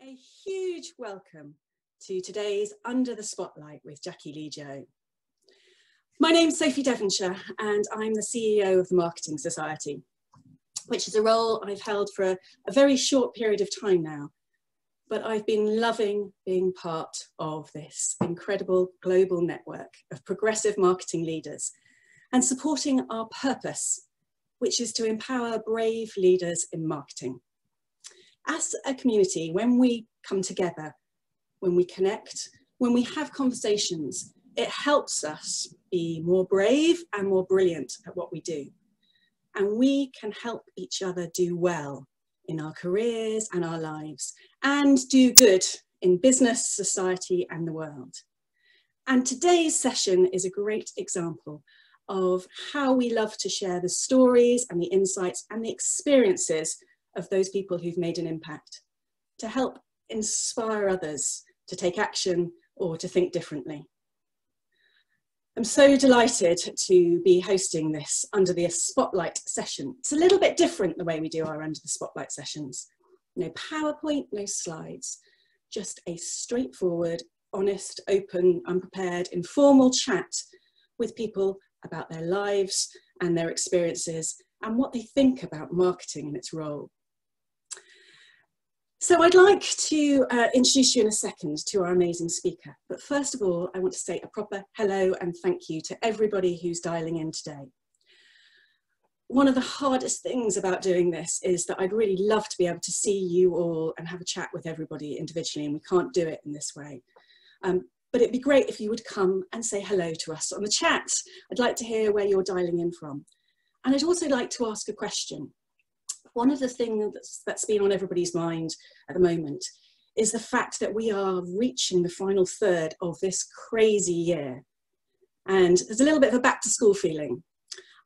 A huge welcome to today's Under the Spotlight with Jaclyn Lee-Joe. My name's Sophie Devonshire and I'm the CEO of the Marketing Society, which is a role I've held for a very short period of time now. But I've been loving being part of this incredible global network of progressive marketing leaders and supporting our purpose, which is to empower brave leaders in marketing. As a community, when we come together, when we connect, when we have conversations, it helps us be more brave and more brilliant at what we do. And we can help each other do well in our careers and our lives, and do good in business, society, and the world. And today's session is a great example of how we love to share the stories and the insights and the experiences of those people who've made an impact, to help inspire others to take action or to think differently. I'm so delighted to be hosting this Under the Spotlight session. It's a little bit different the way we do our Under the Spotlight sessions. No PowerPoint, no slides, just a straightforward, honest, open, unprepared, informal chat with people about their lives and their experiences and what they think about marketing and its role. So I'd like to introduce you in a second to our amazing speaker. But first of all, I want to say a proper hello and thank you to everybody who's dialing in today. One of the hardest things about doing this is that I'd really love to be able to see you all and have a chat with everybody individually, and we can't do it in this way. But it'd be great if you would come and say hello to us on the chat. I'd like to hear where you're dialing in from. And I'd also like to ask a question. One of the things that's been on everybody's mind at the moment is the fact that we are reaching the final third of this crazy year. And there's a little bit of a back to school feeling.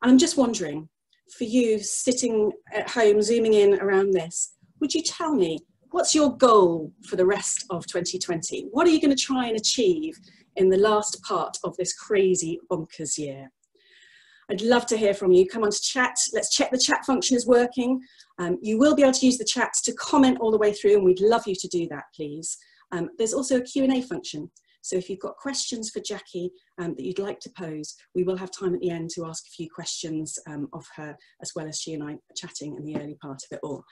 And I'm just wondering, for you sitting at home, zooming in around this, would you tell me, what's your goal for the rest of 2020? What are you going to try and achieve in the last part of this crazy bonkers year? I'd love to hear from you. Come on to chat. Let's check the chat function is working. You will be able to use the chat to comment all the way through, and we'd love you to do that, please. There's also a Q&A function. So if you've got questions for Jackie that you'd like to pose, we will have time at the end to ask a few questions of her, as well as she and I chatting in the early part of it all.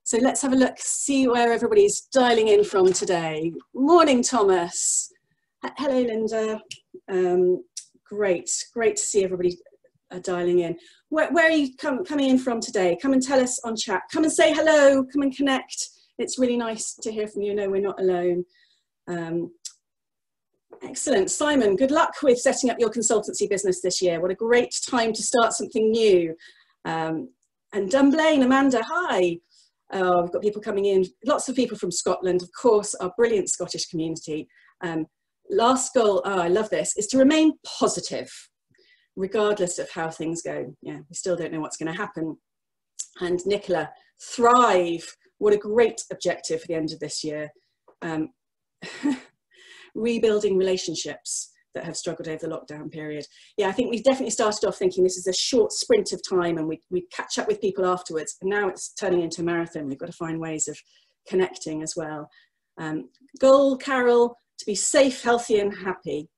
So let's have a look, see where everybody's dialing in from today. Morning, Thomas. Hello, Linda. Great to see everybody dialing in. Where are you coming in from today? Come and tell us on chat. Come and say hello, come and connect. It's really nice to hear from you. No, we're not alone. Excellent. Simon, good luck with setting up your consultancy business this year. What a great time to start something new. And Dunblane, Amanda, hi. Oh, we've got people coming in, lots of people from Scotland, of course, our brilliant Scottish community. Last goal, oh, I love this, is to remain positive, regardless of how things go. Yeah, we still don't know what's going to happen. And Nicola, thrive. What a great objective for the end of this year. Rebuilding relationships that have struggled over the lockdown period. Yeah, I think we've definitely started off thinking this is a short sprint of time and we'd catch up with people afterwards. And now it's turning into a marathon. We've got to find ways of connecting as well. Goal, Carol, to be safe, healthy and happy.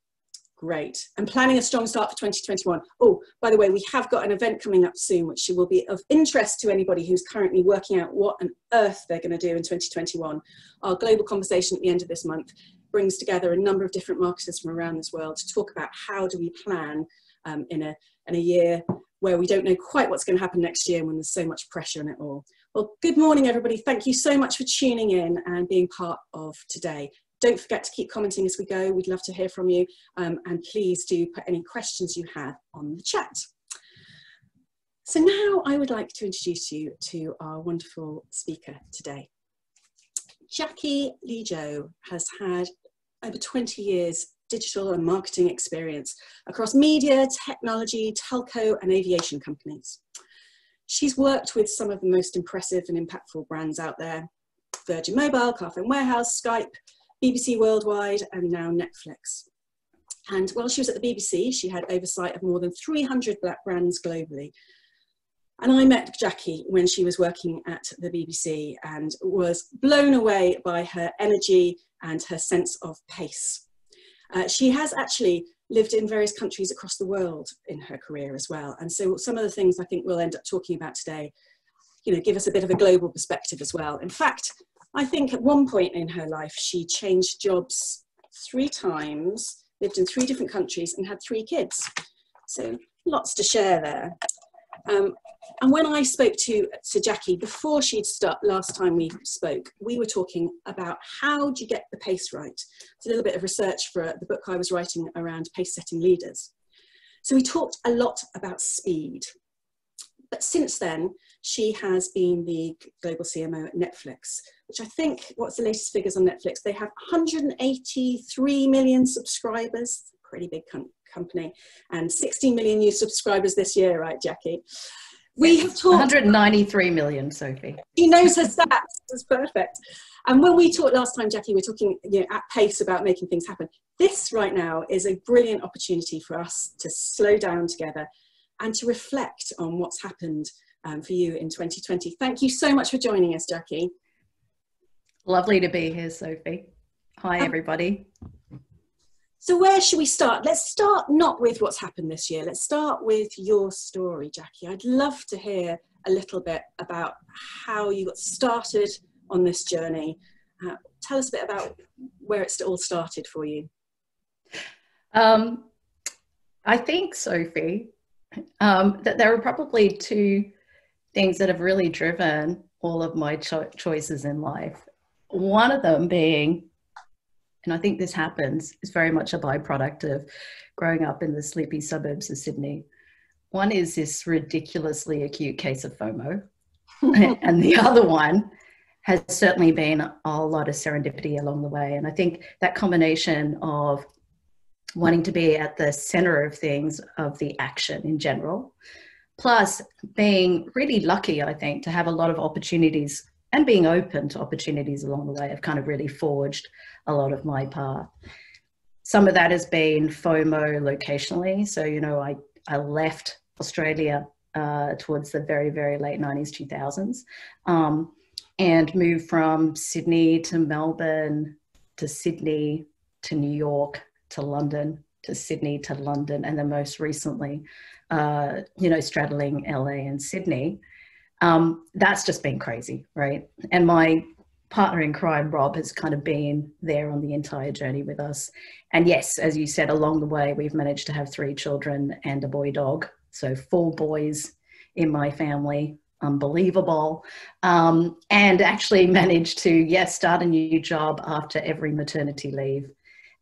Great. And planning a strong start for 2021. Oh, by the way, we have got an event coming up soon, which will be of interest to anybody who's currently working out what on earth they're going to do in 2021. Our global conversation at the end of this month brings together a number of different marketers from around this world to talk about how do we plan in a year where we don't know quite what's going to happen next year when there's so much pressure in it all. Well, good morning, everybody. Thank you so much for tuning in and being part of today. Don't forget to keep commenting as we go. We'd love to hear from you. And please do put any questions you have on the chat. So now I would like to introduce you to our wonderful speaker today. Jaclyn Lee-Joe has had over 20 years digital and marketing experience across media, technology, telco and aviation companies. She's worked with some of the most impressive and impactful brands out there: Virgin Mobile, Carphone Warehouse, Skype, BBC Worldwide and now Netflix. And while she was at the BBC, she had oversight of more than 300 black brands globally. And I met Jackie when she was working at the BBC and was blown away by her energy and her sense of pace. She has actually lived in various countries across the world in her career as well. And so some of the things I think we'll end up talking about today, give us a bit of a global perspective as well. In fact, I think at one point in her life, she changed jobs 3 times, lived in 3 different countries and had 3 kids. So lots to share there. And when I spoke to Jackie, before last time we spoke, we were talking about how do you get the pace right. It's a little bit of research for the book I was writing around pace-setting leaders. So we talked a lot about speed. But since then, she has been the global CMO at Netflix, which I think, what's the latest figures on Netflix? They have 183 million subscribers, pretty big company, and 16 million new subscribers this year, right, Jackie? We have talked 193 million, Sophie. She knows her stats. That's perfect. And when we talked last time, Jackie, we were talking at pace about making things happen. This right now is a brilliant opportunity for us to slow down together and to reflect on what's happened for you in 2020. Thank you so much for joining us, Jackie. Lovely to be here, Sophie. Hi, everybody. So where should we start? Let's start not with what's happened this year. Let's start with your story, Jackie. I'd love to hear a little bit about how you got started on this journey. Tell us a bit about where it's all started for you. I think, Sophie, that there are probably 2 things that have really driven all of my choices in life. One of them being, and I think this happens, is very much a byproduct of growing up in the sleepy suburbs of Sydney. One is this ridiculously acute case of FOMO. And the other one has certainly been a lot of serendipity along the way. And I think that combination of wanting to be at the center of things, of the action in general, plus being really lucky, I think, to have a lot of opportunities and being open to opportunities along the way have kind of really forged a lot of my path. Some of that has been FOMO locationally. So, I left Australia towards the very, very late 90s, 2000s, and moved from Sydney to Melbourne to Sydney to New York to London to Sydney to London, and then most recently, straddling LA and Sydney. That's just been crazy, right? And my partner in crime, Rob, has kind of been there on the entire journey with us. And yes, as you said, along the way, we've managed to have 3 children and a boy dog. So 4 boys in my family, unbelievable. And actually managed to, start a new job after every maternity leave.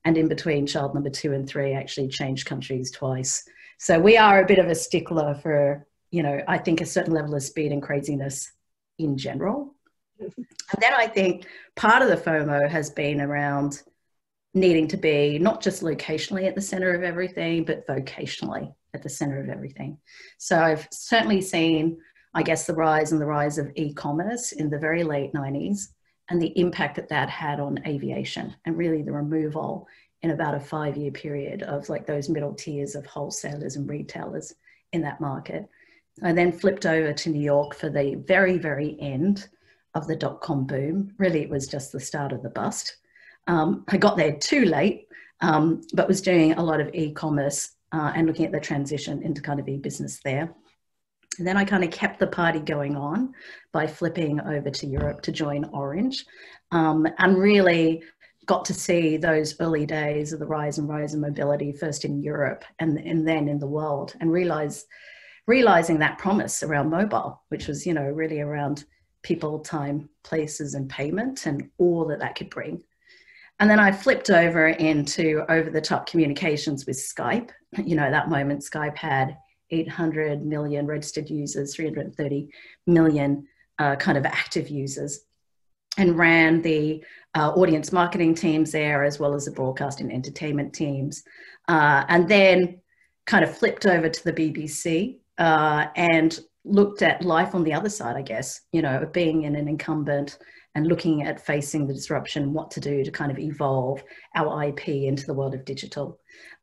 And in between child number 2 and 3, actually changed countries twice. So we are a bit of a stickler for, I think a certain level of speed and craziness in general. And then I think part of the FOMO has been around needing to be not just locationally at the center of everything, but vocationally at the center of everything. So I've certainly seen, I guess, the rise of e-commerce in the very late 90s and the impact that had on aviation, and really the removal in about a 5-year period of like those middle tiers of wholesalers and retailers in that market. I then flipped over to New York for the very, very end of the dot-com boom. Really, it was just the start of the bust. I got there too late, but was doing a lot of e-commerce and looking at the transition into kind of e-business there. And then I kind of kept the party going on by flipping over to Europe to join Orange, and really got to see those early days of the rise and mobility, first in Europe and then in the world, and realizing that promise around mobile, which was, really around people, time, places, and payment, and all that could bring. And then I flipped over into over-the-top communications with Skype. At that moment, Skype had 800 million registered users, 330 million kind of active users, and ran the audience marketing teams there, as well as the broadcast and entertainment teams. And then kind of flipped over to the BBC and looked at life on the other side, I guess, of being in an incumbent and looking at facing the disruption, what to do to kind of evolve our IP into the world of digital.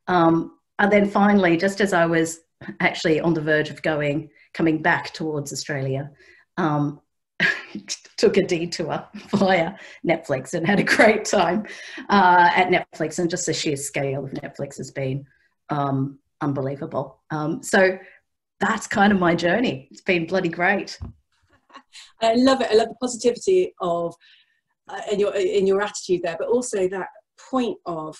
And then finally, just as I was actually on the verge of coming back towards Australia. Took a detour via Netflix and had a great time at Netflix, and just the sheer scale of Netflix has been unbelievable. So that's kind of my journey. It's been bloody great. I love it. I love the positivity of in your attitude there, but also that point of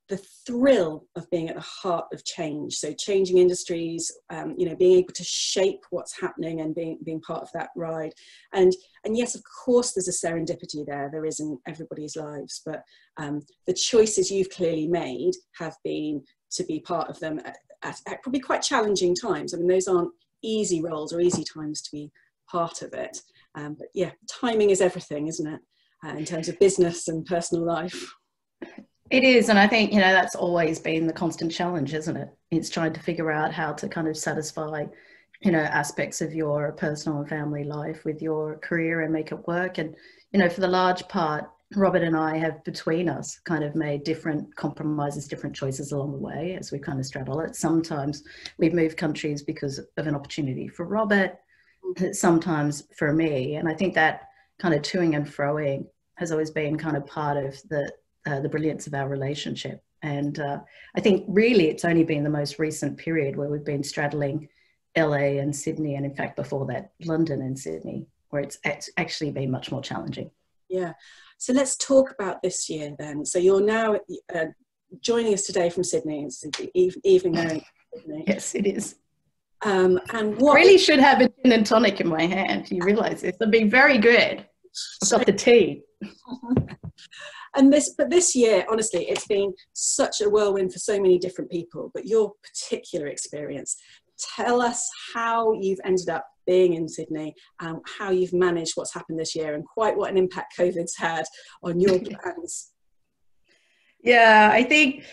the thrill of being at the heart of change. So changing industries, being able to shape what's happening and being part of that ride. And yes, of course, there's a serendipity there. There is in everybody's lives, but the choices you've clearly made have been to be part of them at probably quite challenging times. I mean, those aren't easy roles or easy times to be part of it. But yeah, timing is everything, isn't it? In terms of business and personal life. It is, and I think, that's always been the constant challenge, isn't it? It's trying to figure out how to kind of satisfy, aspects of your personal and family life with your career and make it work. And, for the large part, Robert and I have, between us, kind of made different compromises, different choices along the way as we kind of straddle it. Sometimes we've moved countries because of an opportunity for Robert, sometimes for me. And I think that kind of toing and froing has always been kind of part of the brilliance of our relationship. And I think really it's only been the most recent period where we've been straddling LA and Sydney, and in fact before that London and Sydney, where it's actually been much more challenging. Yeah. So let's talk about this year then. So you're now joining us today from Sydney. It's the evening there in Sydney. Yes, it is. And what I really should have a gin and tonic in my hand. You realise this? It'd be very good. I've got the tea. But this year, honestly, it's been such a whirlwind for so many different people. But your particular experience, tell us how you've ended up being in Sydney, how you've managed what's happened this year, and quite what an impact COVID's had on your plans. Yeah, I think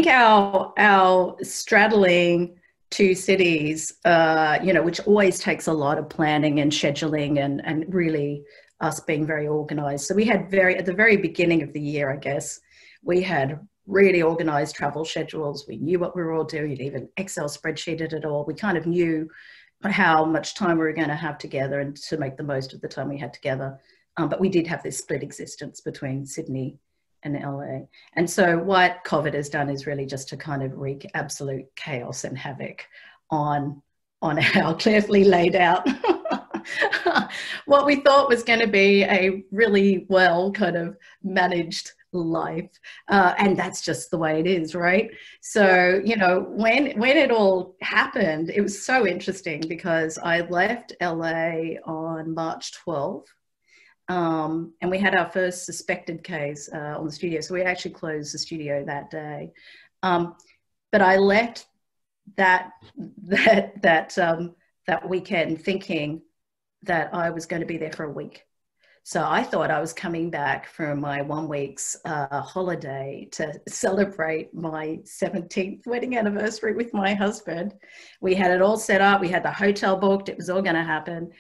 our straddling two cities, which always takes a lot of planning and scheduling and really us being very organized. So we had at the very beginning of the year, I guess, we had really organized travel schedules. We knew what we were all doing, even Excel spreadsheeted it all. We kind of knew how much time we were going to have together and to make the most of the time we had together. But we did have this split existence between Sydney and LA. And so what COVID has done is really just to kind of wreak absolute chaos and havoc on our carefully laid out what we thought was going to be a really well kind of managed life. And that's just the way it is, right? So, when it all happened, it was so interesting because I left LA on March 12th. And we had our first suspected case on the studio. So we actually closed the studio that day. But I left that weekend thinking that I was going to be there for a week. So I thought I was coming back from my 1 week's holiday to celebrate my 17th wedding anniversary with my husband. We had it all set up. We had the hotel booked. It was all going to happen.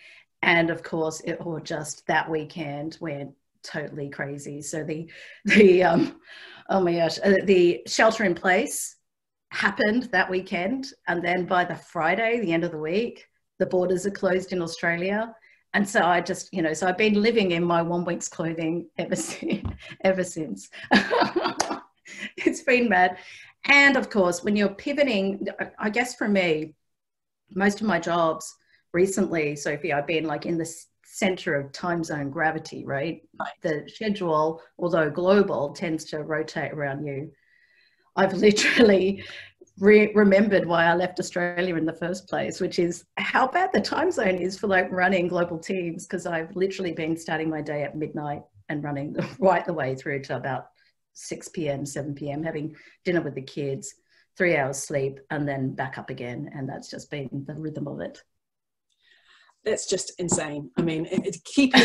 And of course, it all just that weekend went totally crazy. So the shelter in place happened that weekend. And then by the Friday, the end of the week, the borders are closed in Australia. And so I just, so I've been living in my 1 week's clothing ever since. It's been mad. And of course, when you're pivoting, I guess for me, most of my jobs recently, Sophie, I've been like in the center of time zone gravity, right? The schedule, although global, tends to rotate around you. I've literally remembered why I left Australia in the first place, which is how bad the time zone is for like running global teams, because I've literally been starting my day at midnight and running right the way through to about 6 p.m., 7 p.m., having dinner with the kids, 3 hours sleep, and then back up again. And that's just been the rhythm of it. That's just insane. I mean, keeping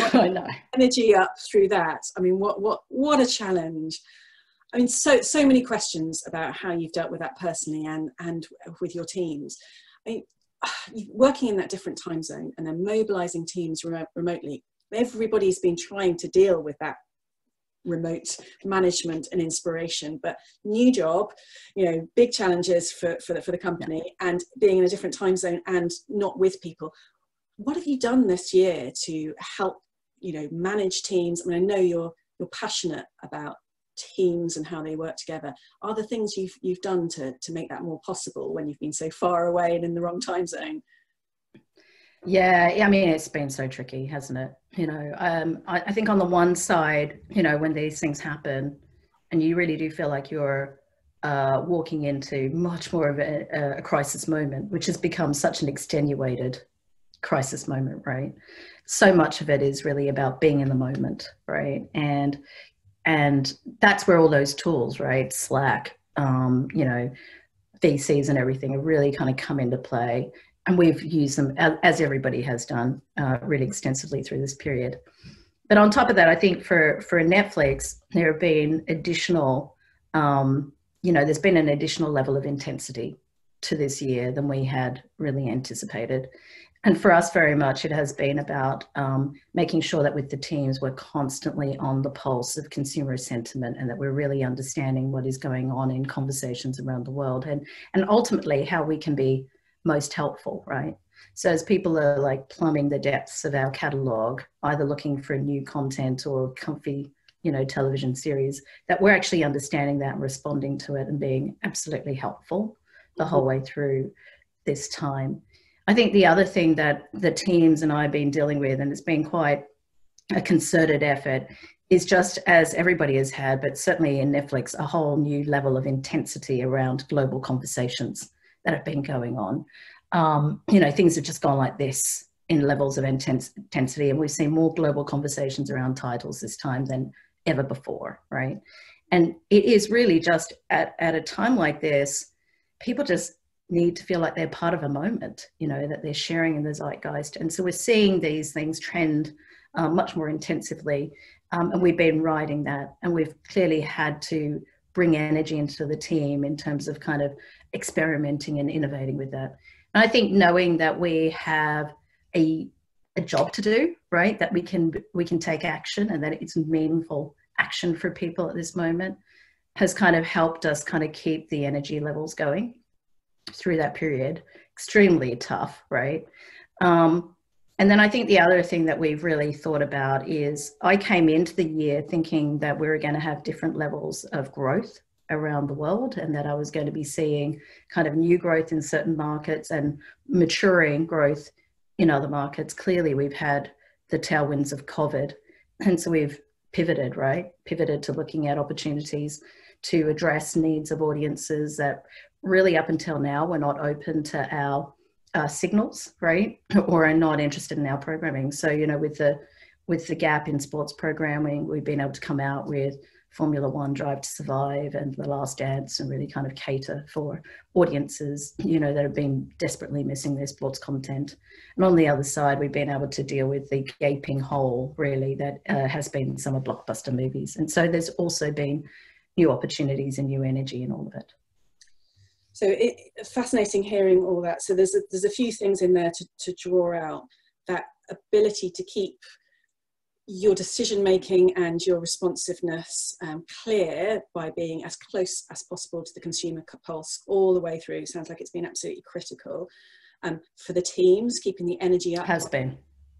energy up through that. I mean, what a challenge. I mean, so many questions about how you've dealt with that personally and with your teams. I mean, working in that different time zone and then mobilizing teams remotely, everybody's been trying to deal with that remote management and inspiration. But new job, you know, big challenges for the company, and being in a different time zone and not with people. What have you done this year to help, you know, manage teams? I mean, I know you're passionate about teams and how they work together. Are there things you've done to make that more possible when you've been so far away and in the wrong time zone? Yeah, I mean, it's been so tricky, hasn't it? You know, I think on the one side, you know, when these things happen and you really do feel like you're walking into much more of a crisis moment, which has become such an extenuated crisis moment, right? So much of it is really about being in the moment, right? And that's where all those tools, right? Slack, you know, VCs and everything have really kind of come into play. And we've used them, as everybody has done, really extensively through this period. But on top of that, I think for Netflix, there have been additional, you know, there's been an additional level of intensity to this year than we had really anticipated. And for us, very much, it has been about making sure that with the teams, we're constantly on the pulse of consumer sentiment, and that we're really understanding what is going on in conversations around the world, and ultimately how we can be most helpful, right? So as people are like plumbing the depths of our catalog, either looking for new content or comfy, you know, television series, that we're actually understanding that and responding to it and being absolutely helpful the whole way through this time. I think the other thing that the teams and I have been dealing with, and it's been quite a concerted effort, is just as everybody has had, but certainly in Netflix, a whole new level of intensity around global conversations that have been going on. You know, things have just gone like this in levels of intensity, and we've seen more global conversations around titles this time than ever before, right? And it is really just at a time like this, people just need to feel like they're part of a moment, you know, that they're sharing in the zeitgeist. And so we're seeing these things trend much more intensively, and we've been riding that, and we've clearly had to bring energy into the team in terms of kind of experimenting and innovating with that. And I think knowing that we have a job to do, right, that we can take action, and that it's meaningful action for people at this moment, has kind of helped us kind of keep the energy levels going through that period. Extremely tough, right? And then I think the other thing that we've really thought about is, I came into the year thinking that we were going to have different levels of growth around the world, and that I was going to be seeing kind of new growth in certain markets and maturing growth in other markets. Clearly, we've had the tailwinds of COVID, and so we've pivoted to looking at opportunities to address needs of audiences that really up until now were not open to our signals, right, or are not interested in our programming. So, you know, with the gap in sports programming, we've been able to come out with Formula One, Drive to Survive, and The Last Dance, and really kind of cater for audiences, you know, that have been desperately missing their sports content. And on the other side, we've been able to deal with the gaping hole, really, that has been some of blockbuster movies. And so there's also been new opportunities and new energy in all of it. So fascinating hearing all that. So there's a few things in there to draw out. That ability to keep your decision making and your responsiveness clear by being as close as possible to the consumer pulse all the way through. Sounds like it's been absolutely critical. For the teams, keeping the energy up. Has been.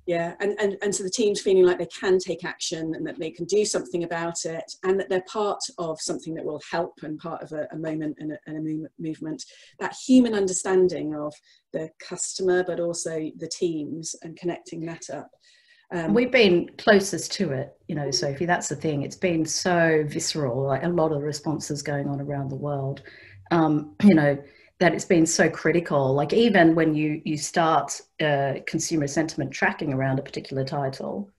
Yeah, and so the teams feeling like they can take action and that they can do something about it, and that they're part of something that will help, and part of a moment and a movement. That human understanding of the customer, but also the teams, and connecting that up. We've been closest to it, you know, Sophie, that's the thing. It's been so visceral, like a lot of responses going on around the world, you know, that it's been so critical. Like even when you start consumer sentiment tracking around a particular title,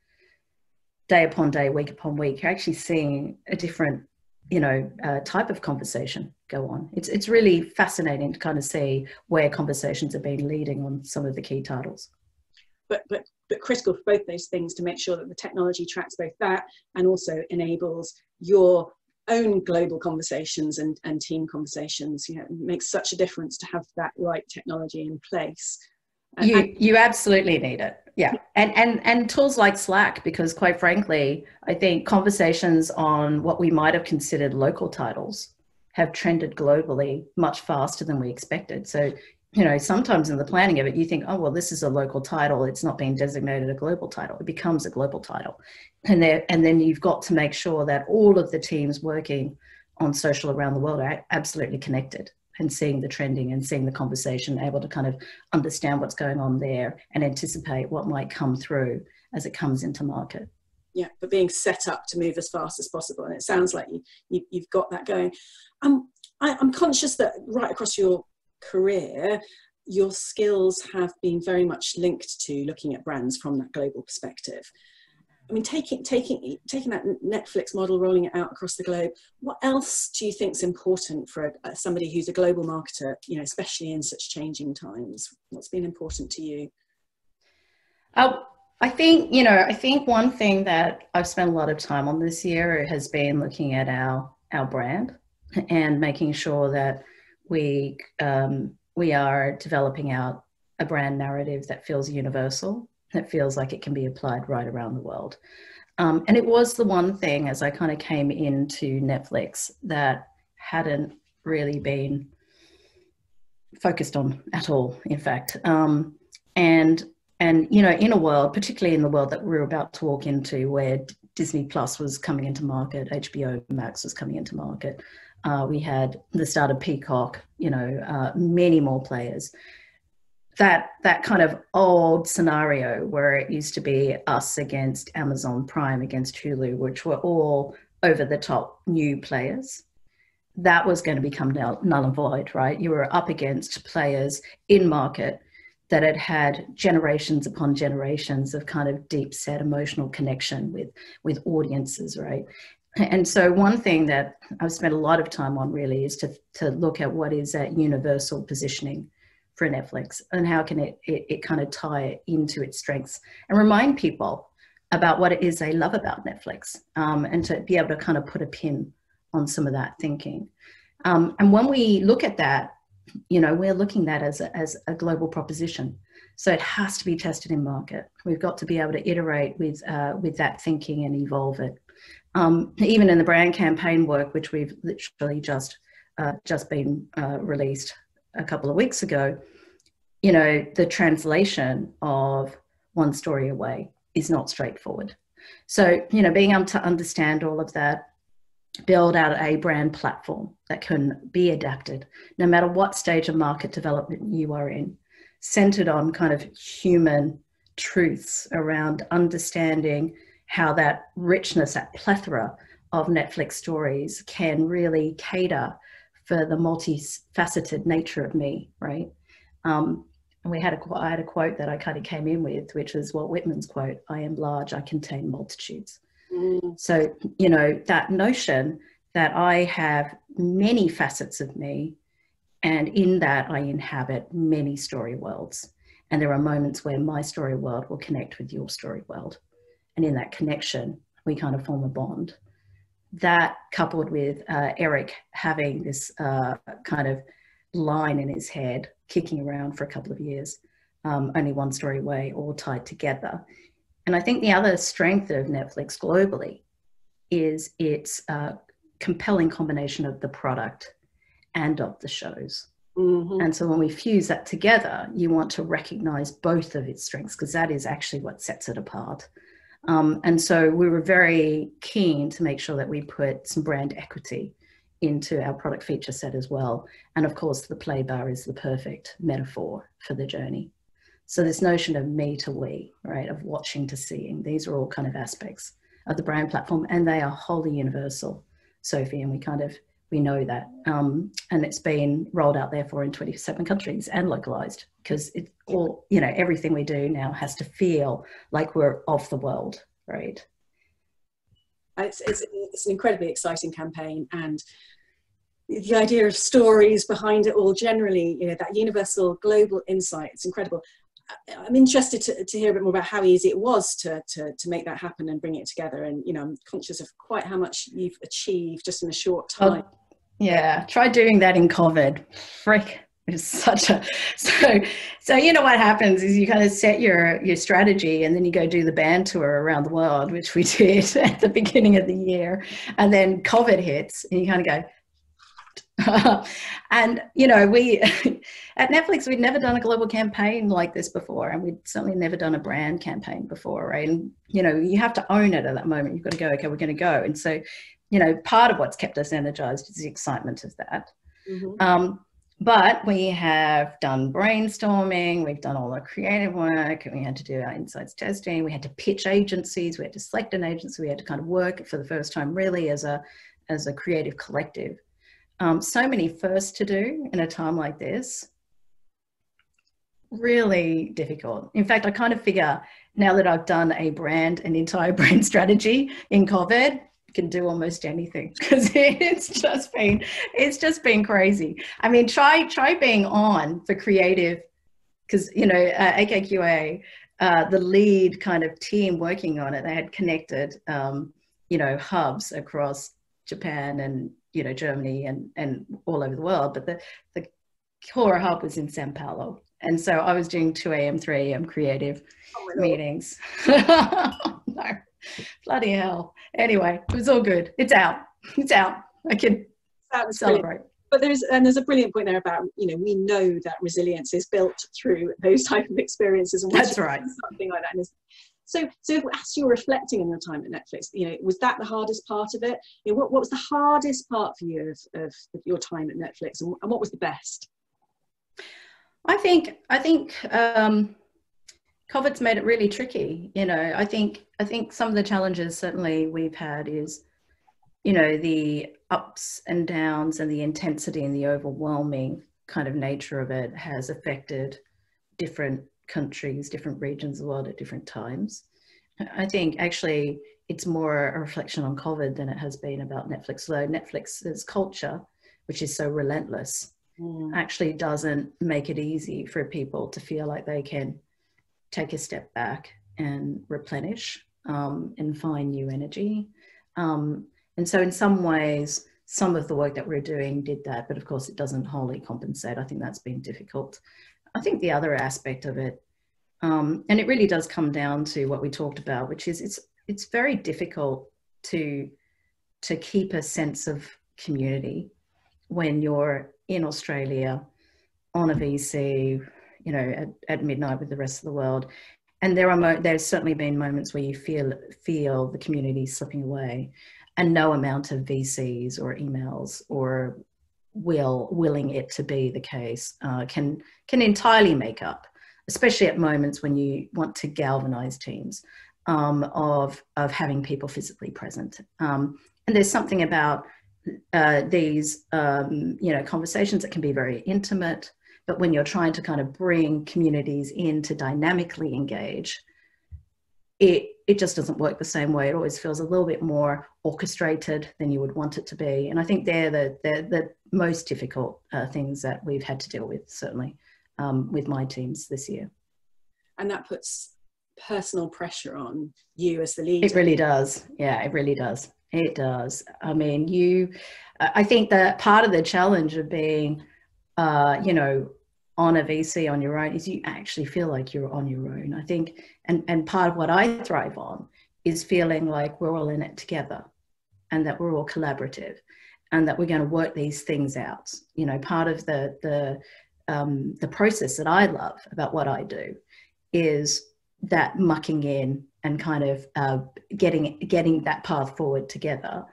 day upon day, week upon week, you're actually seeing a different, you know, type of conversation go on. It's really fascinating to kind of see where conversations have been leading on some of the key titles. But critical for both those things to make sure that the technology tracks both that and also enables your own global conversations and team conversations. You know, it makes such a difference to have that right technology in place. You absolutely need it. Yeah, and tools like Slack, because quite frankly, I think conversations on what we might have considered local titles have trended globally much faster than we expected. So, you know, sometimes in the planning of it, you think, oh, well, this is a local title. It's not being designated a global title. It becomes a global title. And then you've got to make sure that all of the teams working on social around the world are absolutely connected and seeing the trending and seeing the conversation, able to kind of understand what's going on there and anticipate what might come through as it comes into market. Yeah, but being set up to move as fast as possible. And it sounds like you've got that going. I'm conscious that right across your career, your skills have been very much linked to looking at brands from that global perspective. I mean, taking that Netflix model, rolling it out across the globe, what else do you think is important for somebody who's a global marketer, you know, especially in such changing times? What's been important to you? I think one thing that I've spent a lot of time on this year has been looking at our brand and making sure that we are developing out a brand narrative that feels universal. It feels like it can be applied right around the world. And it was the one thing as I kind of came into Netflix that hadn't really been focused on at all, in fact. And you know, in a world, particularly in the world that we're about to walk into, where Disney Plus was coming into market, HBO Max was coming into market, we had the start of Peacock, you know, many more players. That kind of old scenario where it used to be us against Amazon Prime, against Hulu, which were all over the top new players, that was going to become null and void, right? You were up against players in market that had had generations upon generations of kind of deep set emotional connection with audiences, right? And so one thing that I've spent a lot of time on really is to look at what is that universal positioning for Netflix and how can it kind of tie into its strengths and remind people about what it is they love about Netflix, and to be able to kind of put a pin on some of that thinking. And when we look at that, you know, we're looking at as a global proposition. So it has to be tested in market. We've got to be able to iterate with that thinking and evolve it. Even in the brand campaign work, which we've literally just been released a couple of weeks ago, you know, the translation of One Story Away is not straightforward. So, you know, being able to understand all of that, build out a brand platform that can be adapted no matter what stage of market development you are in, centered on kind of human truths around understanding how that richness, that plethora of Netflix stories can really cater for the multifaceted nature of me, right? And I had a quote that I kind of came in with, which is Walt Whitman's quote, "I am large, I contain multitudes." So, you know, that notion that I have many facets of me, and in that I inhabit many story worlds. And there are moments where my story world will connect with your story world. And in that connection, we kind of form a bond. That coupled with Eric having this kind of line in his head, kicking around for a couple of years, only one story away, all tied together. And I think the other strength of Netflix globally is its compelling combination of the product and of the shows. Mm-hmm. And so when we fuse that together, you want to recognize both of its strengths, because that is actually what sets it apart. And so we were very keen to make sure that we put some brand equity into our product feature set as well. And of course, the play bar is the perfect metaphor for the journey. So this notion of me to we, right, of watching to seeing, these are all kind of aspects of the brand platform, and they are wholly universal, Sophie, and we know that. And it's been rolled out therefore in 27 countries and localized, because it all, you know, everything we do now has to feel like we're of the world, right? It's an incredibly exciting campaign, and the idea of stories behind it all generally, you know, that universal global insight, it's incredible. I'm interested to hear a bit more about how easy it was to make that happen and bring it together. And, you know, I'm conscious of quite how much you've achieved just in a short time. Yeah, try doing that in COVID. Frick, It's such a so you know what happens is you kind of set your strategy, and then you go do the band tour around the world, which we did at the beginning of the year, and then COVID hits, and you kind of go. And you know, we at Netflix, we'd never done a global campaign like this before, and we'd certainly never done a brand campaign before, right? And you know, you have to own it at that moment. You've got to go, okay, we're going to go. And so, you know, part of what's kept us energized is the excitement of that. Mm-hmm. But we have done brainstorming, we've done all the creative work, and we had to do our insights testing, we had to pitch agencies, we had to select an agency, we had to kind of work for the first time really as a creative collective. So many firsts to do in a time like this. Really difficult. In fact, I kind of figure now that I've done an entire brand strategy in COVID, can do almost anything, because it's just been crazy. I mean, try being on for creative, because you know, AKQA, the lead kind of team working on it, they had connected you know, hubs across Japan and, you know, Germany and all over the world, but the core hub was in Sao Paulo, and so I was doing 2 a.m. 3 a.m. creative meetings. No. Bloody hell. Anyway, it was all good. It's out. I can celebrate. Brilliant. But there's a brilliant point there about, you know, we know that resilience is built through those type of experiences. And that's right. Something like that. So as you're reflecting on your time at Netflix, you know, was that the hardest part of it? You know, what was the hardest part for you of your time at Netflix, and what was the best? I think COVID's made it really tricky. You know, I think some of the challenges certainly we've had is, you know, the ups and downs and the intensity and the overwhelming kind of nature of it has affected different countries, different regions of the world at different times. I think actually it's more a reflection on COVID than it has been about Netflix, though Netflix's culture, which is so relentless, actually doesn't make it easy for people to feel like they can take a step back and replenish and find new energy. And so in some ways, some of the work that we're doing did that, but of course it doesn't wholly compensate. I think that's been difficult. I think the other aspect of it, and it really does come down to what we talked about, which is it's very difficult to keep a sense of community when you're in Australia on a VC, you know, at midnight with the rest of the world. And there's certainly been moments where you feel the community slipping away, and no amount of VCs or emails or willing it to be the case can entirely make up, especially at moments when you want to galvanize teams of having people physically present. And there's something about these you know, conversations that can be very intimate, but when you're trying to kind of bring communities in to dynamically engage, it just doesn't work the same way. It always feels a little bit more orchestrated than you would want it to be. And I think they're the most difficult things that we've had to deal with, certainly with my teams this year. And that puts personal pressure on you as the leader. It really does. Yeah, it really does. It does. I mean, I think that part of the challenge of being, you know, on a VC on your own is you actually feel like you're on your own. I think, and part of what I thrive on is feeling like we're all in it together, and that we're all collaborative, and that we're going to work these things out. You know, part of the process that I love about what I do is that mucking in and kind of getting that path forward together.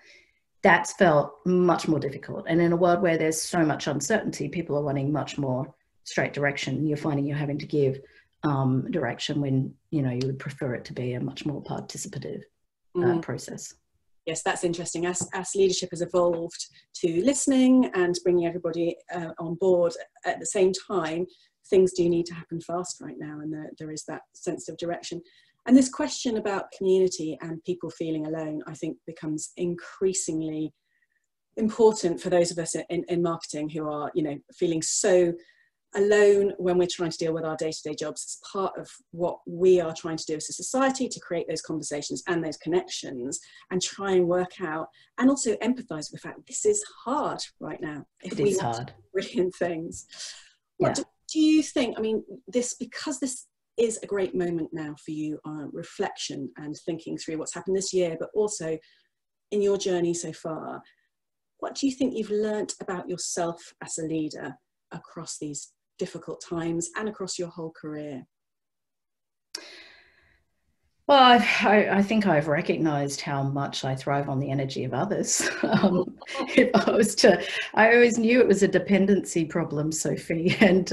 That's felt much more difficult. And in a world where there's so much uncertainty, people are wanting much more straight direction. You're finding you're having to give direction when, you know, you would prefer it to be a much more participative process. Yes, that's interesting. As leadership has evolved to listening and bringing everybody on board at the same time, things do need to happen fast right now, and there is that sense of direction. And this question about community and people feeling alone, I think, becomes increasingly important for those of us in marketing who are, you know, feeling so alone when we're trying to deal with our day-to-day jobs. It's part of what we are trying to do as a society, to create those conversations and those connections and try and work out and also empathize with the fact this is hard right now. It is hard. Brilliant things. What do you think? I mean, because this is a great moment now for you on reflection and thinking through what's happened this year, but also in your journey so far, what do you think you've learnt about yourself as a leader across these difficult times and across your whole career? Well, I think I've recognized how much I thrive on the energy of others. I always knew it was a dependency problem, Sophie, and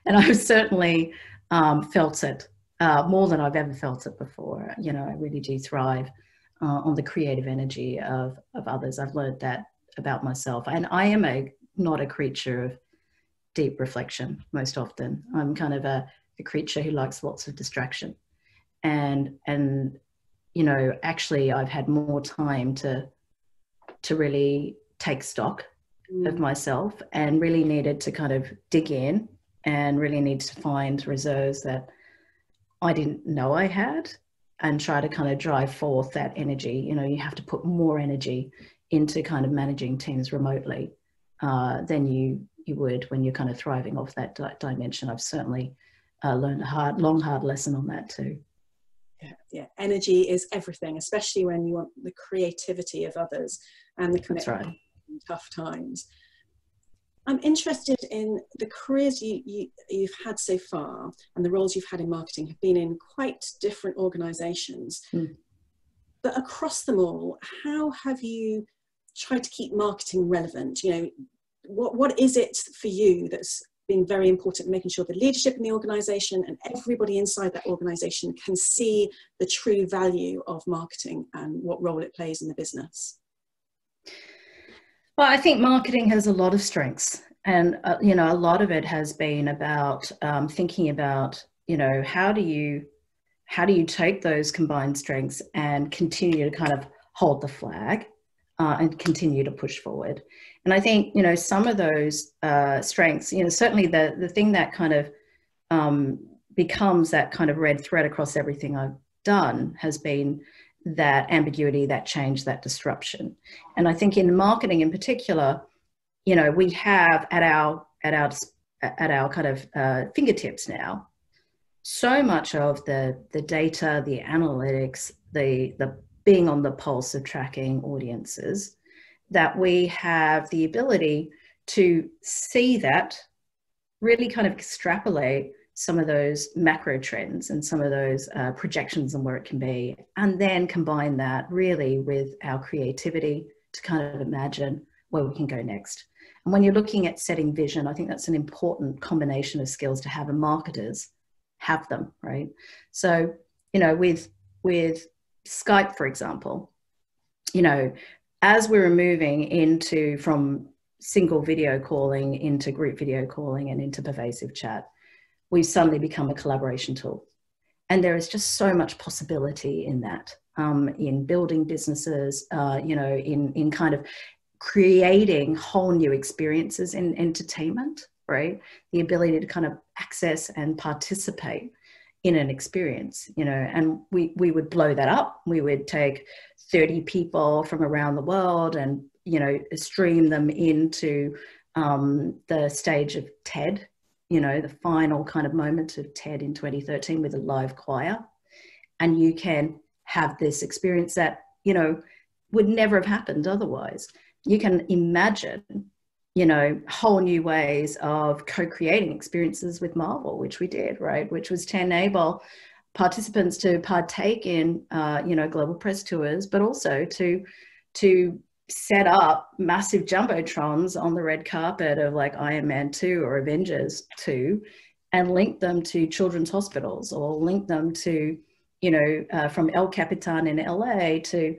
I've certainly felt it more than I've ever felt it before. You know, I really do thrive on the creative energy of others. I've learned that about myself, and I am not a creature of deep reflection most often. I'm kind of a creature who likes lots of distraction. And you know, actually I've had more time to really take stock of myself, and really needed to kind of dig in and really need to find reserves that I didn't know I had, and try to kind of drive forth that energy. You know, you have to put more energy into kind of managing teams remotely than you would when you're kind of thriving off that dimension. I've certainly learned a long, hard lesson on that too. Yeah, energy is everything, especially when you want the creativity of others and the commitment in tough times. I'm interested in the careers you've had so far, and the roles you've had in marketing have been in quite different organisations. But across them all, how have you tried to keep marketing relevant? You know, what is it for you that's been very important in making sure the leadership in the organisation and everybody inside that organisation can see the true value of marketing and what role it plays in the business? Well, I think marketing has a lot of strengths, and you know, a lot of it has been about thinking about, you know, how do you take those combined strengths and continue to kind of hold the flag and continue to push forward. And I think, you know, some of those strengths, you know, certainly the thing that kind of becomes that kind of red thread across everything I've done has been that ambiguity, that change, that disruption. And I think in marketing in particular, you know, we have at our kind of fingertips now so much of the data, the analytics, the being on the pulse of tracking audiences, that we have the ability to see that, really kind of extrapolate some of those macro trends and some of those projections on where it can be, and then combine that really with our creativity to kind of imagine where we can go next. And when you're looking at setting vision, I think that's an important combination of skills to have, and marketers have them, right? So, you know, with Skype, for example, you know, as we were moving from single video calling into group video calling and into pervasive chat, we've suddenly become a collaboration tool. And there is just so much possibility in that, in building businesses, you know, in kind of creating whole new experiences in entertainment, right? The ability to kind of access and participate in an experience, you know, and we would blow that up. We would take 30 people from around the world and, you know, stream them into the stage of TED, you know, the final kind of moment of TED in 2013 with a live choir. And you can have this experience that, you know, would never have happened otherwise. You can imagine, you know, whole new ways of co-creating experiences with Marvel, which we did, right? Which was to enable participants to partake in, you know, global press tours, but also to set up massive jumbotrons on the red carpet of like Iron Man 2 or Avengers 2, and link them to children's hospitals, or link them to, you know, from El Capitan in LA to,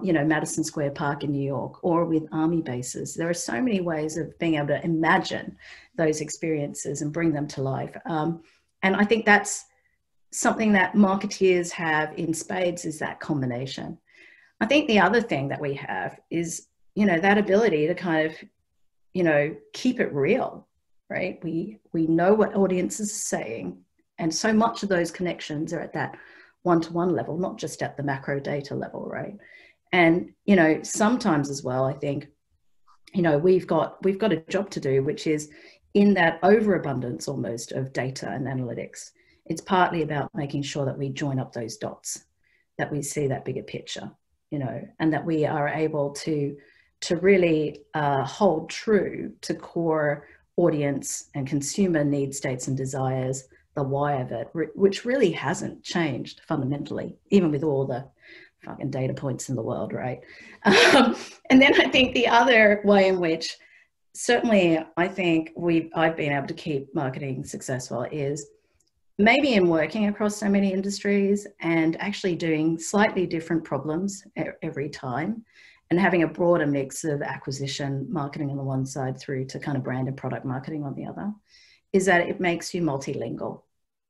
you know, Madison Square Park in New York, or with army bases. There are so many ways of being able to imagine those experiences and bring them to life. And I think that's something that marketeers have in spades, is that combination. I think the other thing that we have is, you know, that ability to kind of, you know, keep it real, right? We know what audiences are saying, and so much of those connections are at that one-to-one level, not just at the macro data level, right? And, you know, sometimes as well, I think, you know, we've got a job to do, which is in that overabundance almost of data and analytics, it's partly about making sure that we join up those dots, that we see that bigger picture, you know, and that we are able to really hold true to core audience and consumer need states and desires, the why of it, which really hasn't changed fundamentally, even with all the fucking data points in the world, right? And then I think the other way in which certainly I think I've been able to keep marketing successful is maybe in working across so many industries and actually doing slightly different problems every time, and having a broader mix of acquisition marketing on the one side through to kind of brand and product marketing on the other, is that it makes you multilingual.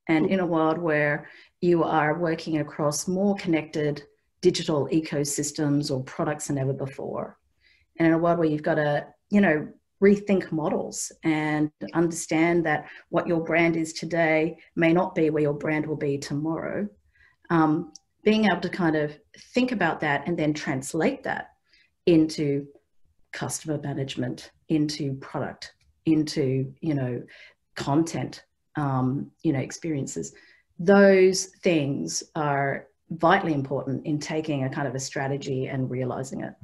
And in a world where you are working across more connected digital ecosystems or products than ever before, and in a world where you've got to, you know, rethink models and understand that what your brand is today may not be where your brand will be tomorrow, being able to kind of think about that and then translate that into customer management, into product, into, you know, content, you know, experiences. Those things are vitally important in taking a kind of a strategy and realizing it.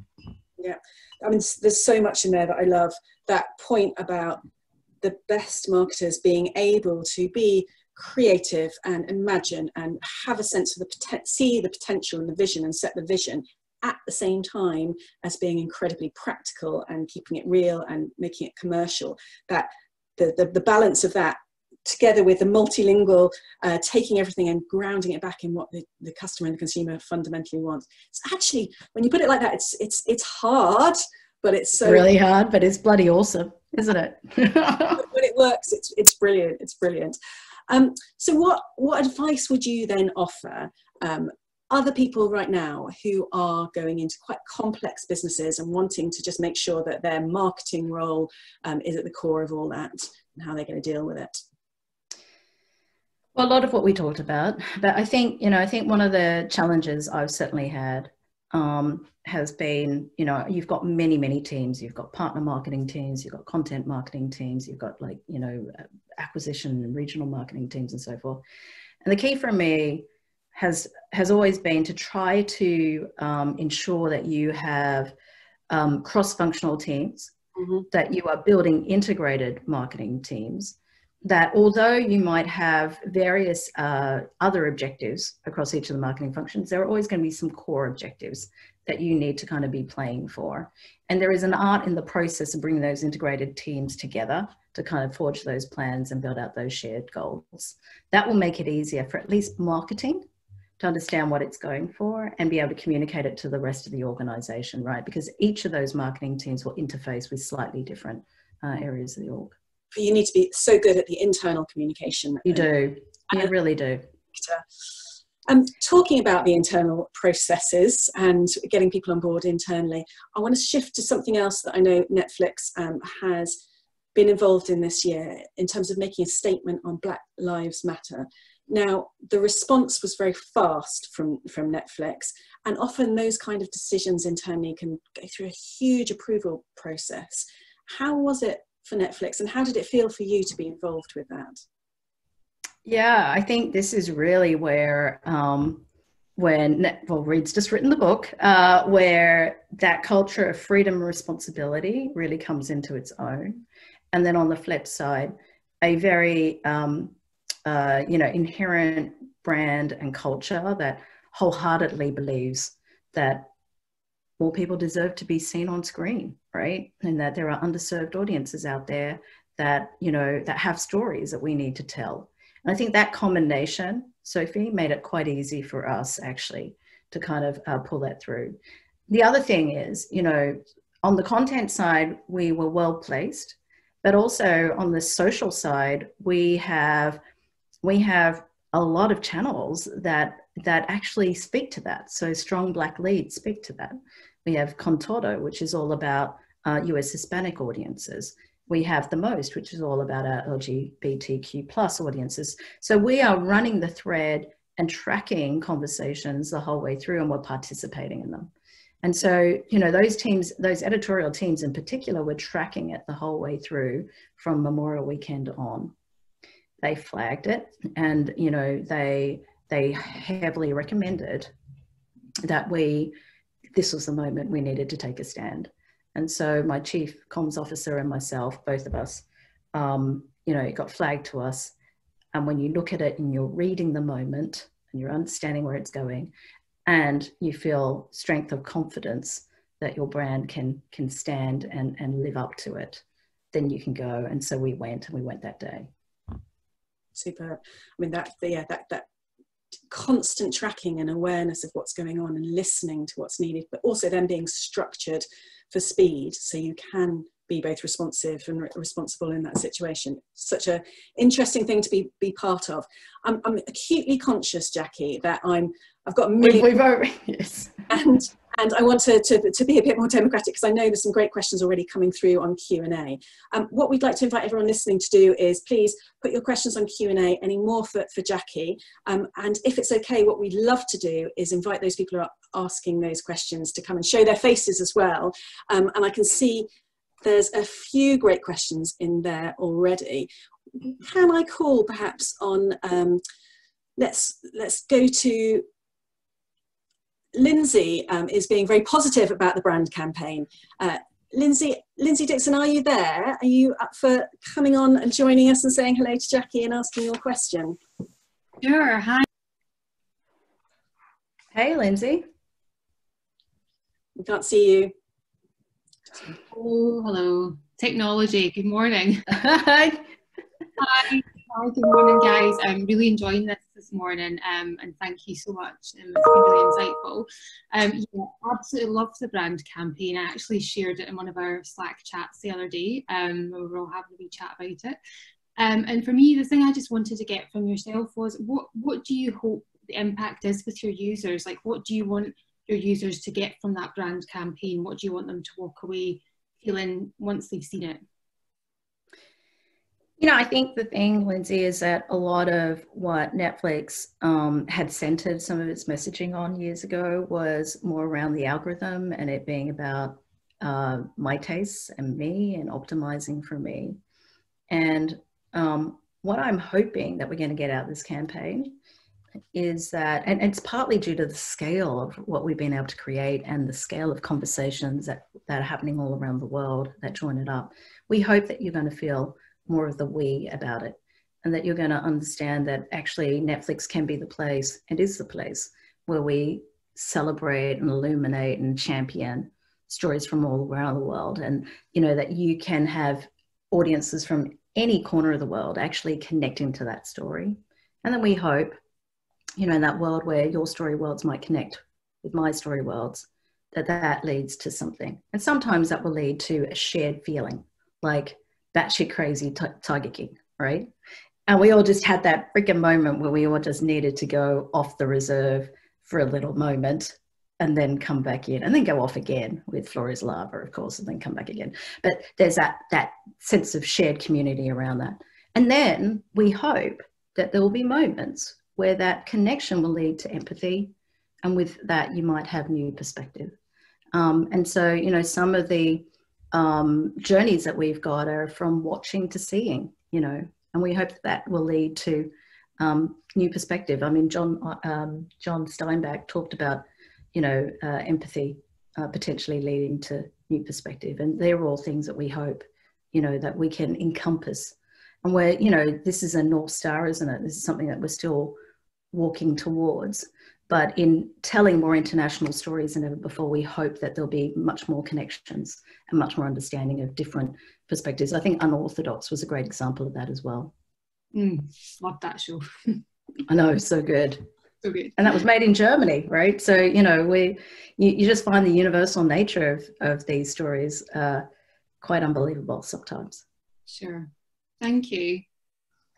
Yeah, I mean, there's so much in there that I love. That point about the best marketers being able to be creative and imagine and have a sense of see the potential and the vision and set the vision at the same time as being incredibly practical and keeping it real and making it commercial. That the balance of that, together with the multilingual, taking everything and grounding it back in what the customer and the consumer fundamentally want. It's actually, when you put it like that, it's hard, but it's so really hard, but it's bloody awesome, isn't it? When it works, it's brilliant. It's brilliant. So what advice would you then offer other people right now who are going into quite complex businesses and wanting to just make sure that their marketing role is at the core of all that, and how they're going to deal with it? Well, a lot of what we talked about, but I think, you know, I think one of the challenges I've certainly had has been, you know, you've got many teams. You've got partner marketing teams, you've got content marketing teams, you've got, like, you know, acquisition and regional marketing teams and so forth. And the key for me has always been to try to ensure that you have cross-functional teams, that you are building integrated marketing teams, that although you might have various other objectives across each of the marketing functions, there are always going to be some core objectives that you need to kind of be playing for. And there is an art in the process of bringing those integrated teams together to kind of forge those plans and build out those shared goals. That will make it easier for at least marketing to understand what it's going for and be able to communicate it to the rest of the organization, right? Because each of those marketing teams will interface with slightly different areas of the org. You need to be so good at the internal communication. You do. You really do. Talking about the internal processes and getting people on board internally, I want to shift to something else that I know Netflix has been involved in this year in terms of making a statement on Black Lives Matter. Now, the response was very fast from Netflix, and often those kind of decisions internally can go through a huge approval process. How was it for Netflix, and how did it feel for you to be involved with that? Yeah, I think this is really where Reed's just written the book, where that culture of freedom and responsibility really comes into its own. And then on the flip side, a very inherent brand and culture that wholeheartedly believes that more people deserve to be seen on screen, right? And that there are underserved audiences out there that, you know, that have stories that we need to tell. And I think that combination, Sophie, made it quite easy for us actually to kind of pull that through. The other thing is, you know, on the content side, we were well placed, but also on the social side, we have a lot of channels that actually speak to that. So strong Black leads speak to that. We have Contorto, which is all about US Hispanic audiences. We have The Most, which is all about our LGBTQ plus audiences. So we are running the thread and tracking conversations the whole way through, and we're participating in them. And so, you know, those teams, those editorial teams in particular, were tracking it the whole way through from Memorial Weekend on. They flagged it, and, you know, they heavily recommended that this was the moment we needed to take a stand. And so my chief comms officer and myself, both of us, you know, it got flagged to us. And when you look at it and you're reading the moment and you're understanding where it's going, and you feel strength of confidence that your brand can stand and live up to it, then you can go. And so we went that day. Superb. I mean, that constant tracking and awareness of what's going on and listening to what's needed, but also then being structured for speed so you can be both responsive and responsible in that situation. Such an interesting thing to be part of. I'm acutely conscious, Jackie, that I've got a million, yes. And I want to be a bit more democratic, because I know there's some great questions already coming through on Q&A. What we'd like to invite everyone listening to do is please put your questions on Q&A, any more for Jackie. And if it's okay, what we'd love to do is invite those people who are asking those questions to come and show their faces as well. And I can see there's a few great questions in there already. Can I call perhaps on, let's go to Lindsay. Is being very positive about the brand campaign. Lindsay Dixon, are you there? Are you up for coming on and joining us and saying hello to Jackie and asking your question? Sure, hi. Hey, Lindsay. We can't see you. Oh, hello. Technology, good morning. Hi. Hi, good morning, guys. I'm really enjoying this morning, and thank you so much. It's been really insightful. Yeah, absolutely love the brand campaign. I actually shared it in one of our Slack chats the other day. We were all having a wee chat about it. And for me, the thing I just wanted to get from yourself was, what do you hope the impact is with your users? Like, what do you want your users to get from that brand campaign? What do you want them to walk away feeling once they've seen it? You know, I think the thing, Lindsay, is that a lot of what Netflix had centered some of its messaging on years ago was more around the algorithm and it being about my tastes and me and optimizing for me. And what I'm hoping that we're going to get out of this campaign is that, and it's partly due to the scale of what we've been able to create and the scale of conversations that are happening all around the world that join it up. We hope that you're going to feel more of the we about it, and that you're going to understand that actually Netflix can be the place, it is the place where we celebrate and illuminate and champion stories from all around the world. And, you know, that you can have audiences from any corner of the world actually connecting to that story. And then we hope, you know, in that world where your story worlds might connect with my story worlds, that leads to something. And sometimes that will lead to a shared feeling, like batshit crazy Tiger King, right? And we all just had that freaking moment where we all just needed to go off the reserve for a little moment and then come back in and then go off again with Flores Lava, of course, and then come back again. But there's that sense of shared community around that. And then we hope that there will be moments where that connection will lead to empathy. And with that, you might have new perspective. And so, you know, some of the journeys that we've got are from watching to seeing, you know, and we hope that will lead to new perspective. I mean, John Steinbeck talked about, you know, empathy potentially leading to new perspective. And they're all things that we hope, you know, that we can encompass. And where, you know, this is a North Star, isn't it? This is something that we're still walking towards. But in telling more international stories than ever before, we hope that there'll be much more connections and much more understanding of different perspectives. I think Unorthodox was a great example of that as well. Love that show. I know, so good. So good. And that was made in Germany, right? So, you know, you just find the universal nature of these stories quite unbelievable sometimes. Sure. Thank you.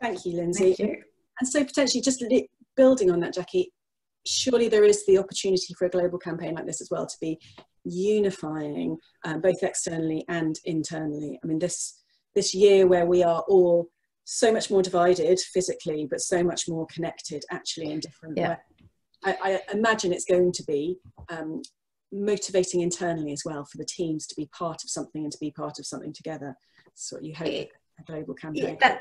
Thank you, Lindsay. Thank you. And so potentially just building on that, Jackie, surely there is the opportunity for a global campaign like this as well to be unifying both externally and internally. I mean, this year where we are all so much more divided physically, but so much more connected actually in different ways. I imagine it's going to be motivating internally as well for the teams to be part of something and to be part of something together. That's what you hope a global campaign. Yeah,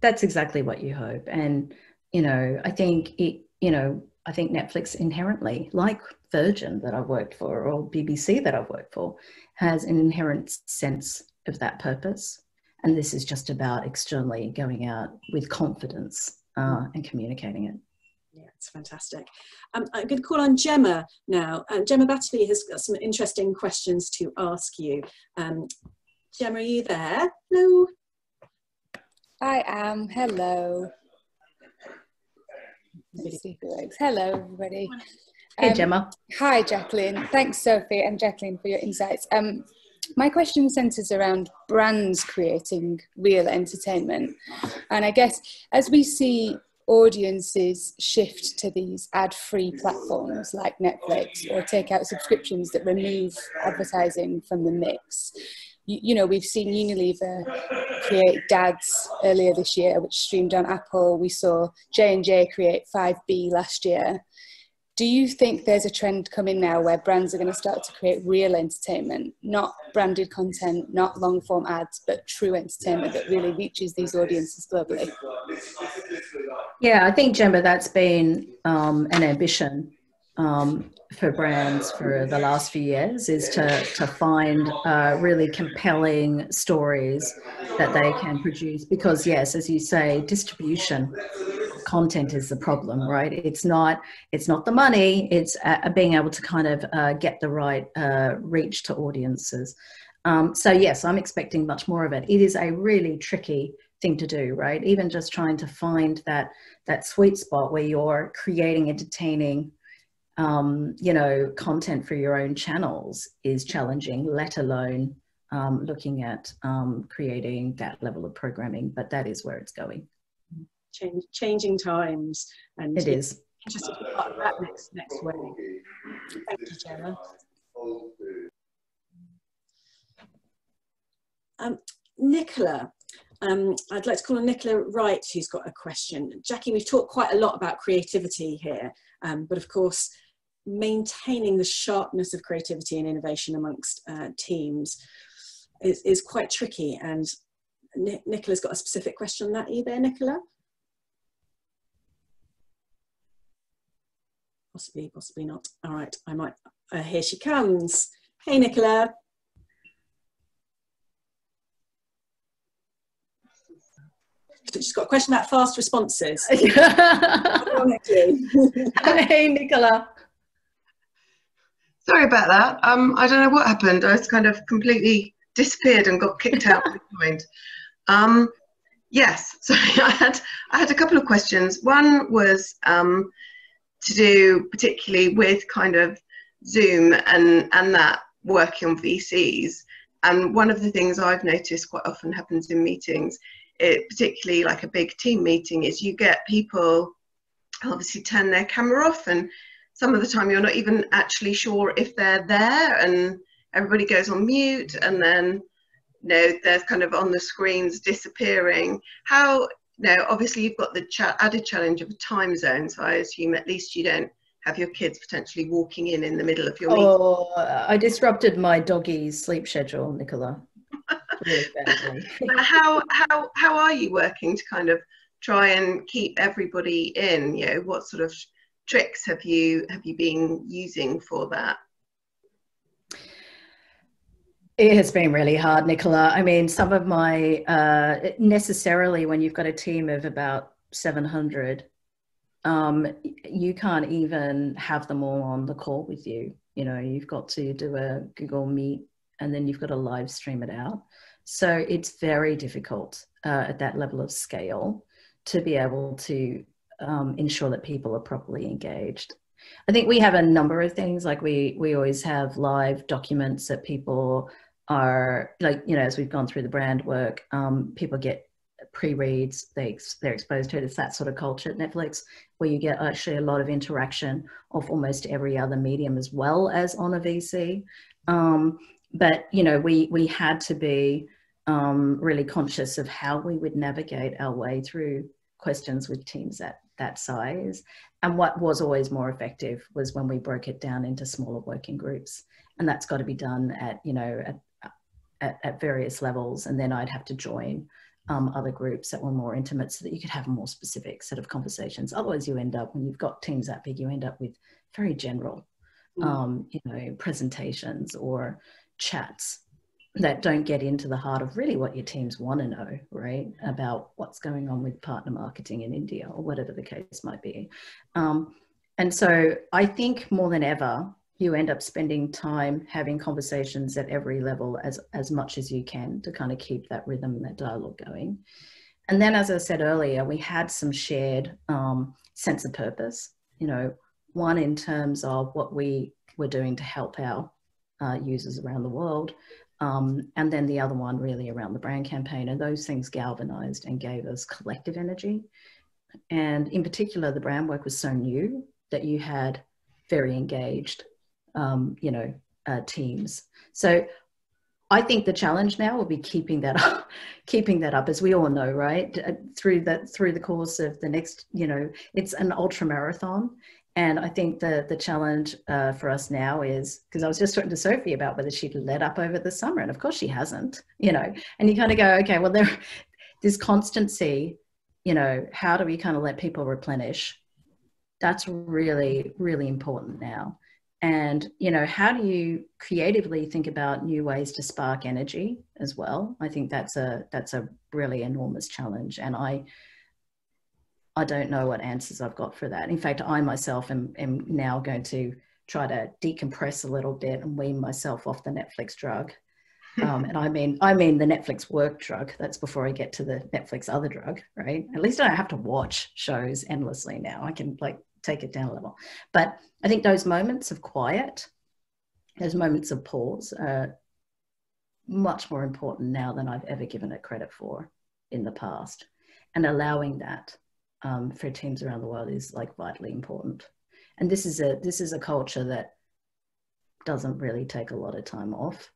that's exactly what you hope. And, you know, I think I think Netflix inherently, like Virgin that I've worked for, or BBC that I've worked for, has an inherent sense of that purpose. And this is just about externally going out with confidence and communicating it. Yeah, it's fantastic. I'm going to call on Gemma now. Gemma Batterley has got some interesting questions to ask you. Gemma, are you there? Hello. I am. Hello. Let's see if it works. Hello, everybody. Hey, Gemma. Hi, Jaclyn. Thanks, Sophie and Jaclyn, for your insights. My question centres around brands creating real entertainment. And I guess as we see audiences shift to these ad-free platforms like Netflix, or take out subscriptions that remove advertising from the mix, you know, we've seen Unilever create Dads earlier this year, which streamed on Apple. We saw J&J create 5B last year. Do you think there's a trend coming now where brands are going to start to create real entertainment, not branded content, not long form ads, but true entertainment that really reaches these audiences globally? Yeah, I think, Gemma, that's been an ambition for brands for the last few years, is to find really compelling stories that they can produce. Because yes, as you say, distribution content is the problem, right? It's not the money, it's being able to kind of get the right reach to audiences. So yes, I'm expecting much more of it. It is a really tricky thing to do, right? Even just trying to find that sweet spot where you're creating entertaining you know, content for your own channels is challenging, let alone looking at creating that level of programming. But that is where it's going. Changing times, and it is interested to be part of that next wave. Thank you, Gemma. Nicola, I'd like to call on Nicola Wright, who's got a question. Jackie, we've talked quite a lot about creativity here, but of course, maintaining the sharpness of creativity and innovation amongst teams is quite tricky. And Nicola's got a specific question on that. Are you there, Nicola? Possibly not. All right, I might, here she comes. Hey, Nicola. She's got a question about fast responses. Hey, Nicola. Sorry about that. I don't know what happened. I was kind of completely disappeared and got kicked out of the mind. Yes, so I had a couple of questions. One was to do particularly with kind of Zoom and that working on VCs. And one of the things I've noticed quite often happens in meetings, particularly like a big team meeting, is you get people obviously turn their camera off, and some of the time you're not even actually sure if they're there, and everybody goes on mute, and then they're kind of on the screens disappearing. How, obviously you've got the added challenge of a time zone, so I assume at least you don't have your kids potentially walking in the middle of your meeting. Oh, I disrupted my doggy's sleep schedule, Nicola. Really badly. How are you working to kind of try and keep everybody in? What sort of tricks have you been using for that? It has been really hard, Nicola. I mean, some of my necessarily when you've got a team of about 700, you can't even have them all on the call with you. You've got to do a Google Meet, and then you've got to live stream it out. So it's very difficult at that level of scale to be able to ensure that people are properly engaged. I think we have a number of things, like we always have live documents that people are, like, as we've gone through the brand work, people get pre-reads, they're exposed to it. It's that sort of culture at Netflix, where you get actually a lot of interaction of almost every other medium as well as on a VC. But, we had to be really conscious of how we would navigate our way through questions with teams at that size. And what was always more effective was when we broke it down into smaller working groups. And that's got to be done at, you know, at various levels. And then I'd have to join other groups that were more intimate so that you could have a more specific set of conversations. Otherwise you end up, when you've got teams that big, you end up with very general, you know, presentations or chats that don't get into the heart of really what your teams want to know, right? About what's going on with partner marketing in India or whatever the case might be. And so I think more than ever, you end up spending time having conversations at every level as much as you can to kind of keep that rhythm and that dialogue going. And then, as I said earlier, we had some shared sense of purpose, you know, one in terms of what we were doing to help our users around the world. And then the other one really around the brand campaign, and those things galvanized and gave us collective energy. And in particular, the brand work was so new that you had very engaged, you know, teams. So I think the challenge now will be keeping that up, as we all know, right? Through the course of the next, you know, it's an ultra marathon. And I think the challenge for us now is, because I was just talking to Sophie about whether she'd let up over the summer, and of course she hasn't, you know, and you kind of go, okay, well, this constancy, you know, how do we kind of let people replenish? That's really, really important now. And, you know, how do you creatively think about new ways to spark energy as well? I think that's a really enormous challenge. And I don't know what answers I've got for that. In fact, I myself am now going to try to decompress a little bit and wean myself off the Netflix drug. And I mean the Netflix work drug. That's before I get to the Netflix other drug, right? At least I don't have to watch shows endlessly now. I can like take it down a level. But I think those moments of quiet, those moments of pause are much more important now than I've ever given it credit for in the past. And allowing that for teams around the world is like vitally important. And this is a culture that doesn't really take a lot of time off,